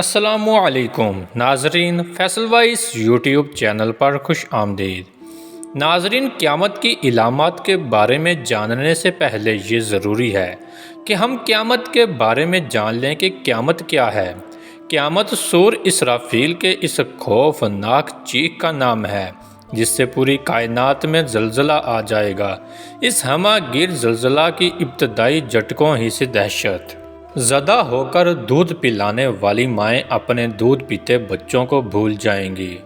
السلام علیکم ناظرین، فیصل وائس یوٹیوب چینل پر خوش آمدید۔ ناظرین، قیامت کی علامات کے بارے میں جاننے سے پہلے یہ ضروری ہے کہ ہم قیامت کے بارے میں جان لیں کہ قیامت کیا ہے۔ قیامت سور اسرافیل کے اس خوفناک چیخ کا نام ہے جس سے پوری کائنات میں زلزلہ آ جائے گا۔ اس ہمہ گیر زلزلہ کی ابتدائی جھٹکوں ہی سے دہشت زدہ ہو کر دودھ پلانے والی مائیں اپنے دودھ پیتے بچوں کو بھول جائیں گی،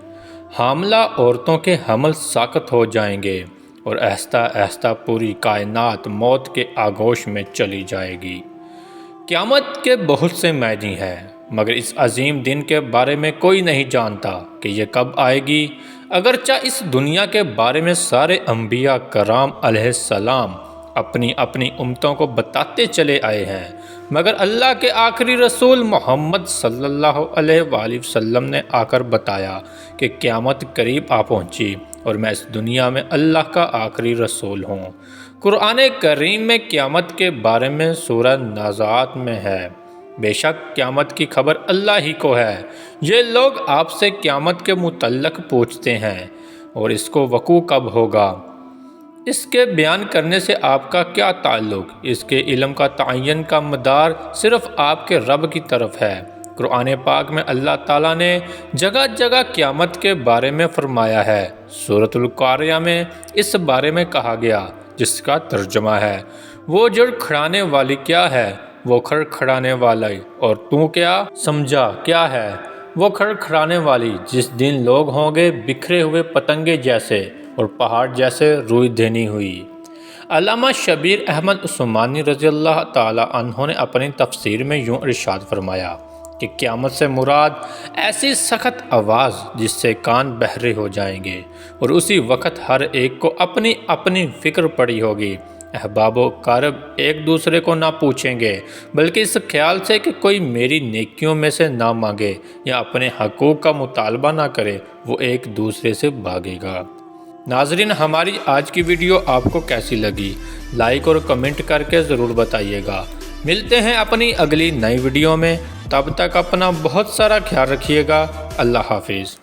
حاملہ عورتوں کے حمل ساقط ہو جائیں گے اور آہستہ آہستہ پوری کائنات موت کے آغوش میں چلی جائے گی۔ قیامت کے بہت سے معنی ہیں، مگر اس عظیم دن کے بارے میں کوئی نہیں جانتا کہ یہ کب آئے گی۔ اگرچہ اس دنیا کے بارے میں سارے انبیاء کرام علیہ السلام اپنی اپنی امتوں کو بتاتے چلے آئے ہیں، مگر اللہ کے آخری رسول محمد صلی اللہ علیہ وآلہ وسلم نے آ کر بتایا کہ قیامت قریب آ پہنچی اور میں اس دنیا میں اللہ کا آخری رسول ہوں۔ قرآن کریم میں قیامت کے بارے میں سورہ نازعات میں ہے، بے شک قیامت کی خبر اللہ ہی کو ہے۔ یہ لوگ آپ سے قیامت کے متعلق پوچھتے ہیں اور اس کو وقوع کب ہوگا، اس کے بیان کرنے سے آپ کا کیا تعلق؟ اس کے علم کا تعین کا مدار صرف آپ کے رب کی طرف ہے۔ قرآن پاک میں اللہ تعالیٰ نے جگہ جگہ قیامت کے بارے میں فرمایا ہے۔ سورۃ القاریہ میں اس بارے میں کہا گیا، جس کا ترجمہ ہے، وہ جڑ کھڑانے والی کیا ہے، وہ کھڑ کھڑانے والی، اور تو کیا سمجھا کیا ہے وہ کھڑ کھڑانے والی، جس دن لوگ ہوں گے بکھرے ہوئے پتنگے جیسے اور پہاڑ جیسے روئی دھنی ہوئی۔ علامہ شبیر احمد عثمانی رضی اللہ تعالیٰ عنہ نے اپنی تفسیر میں یوں ارشاد فرمایا کہ قیامت سے مراد ایسی سخت آواز جس سے کان بہرے ہو جائیں گے اور اسی وقت ہر ایک کو اپنی اپنی فکر پڑی ہوگی۔ احباب و قارب ایک دوسرے کو نہ پوچھیں گے، بلکہ اس خیال سے کہ کوئی میری نیکیوں میں سے نہ مانگے یا اپنے حقوق کا مطالبہ نہ کرے، وہ ایک دوسرے سے بھاگے گا۔ ناظرین، ہماری آج کی ویڈیو آپ کو کیسی لگی؟ لائک اور کمنٹ کر کے ضرور بتائیے گا۔ ملتے ہیں اپنی اگلی نئی ویڈیو میں، تب تک اپنا بہت سارا خیال رکھیے گا۔ اللہ حافظ۔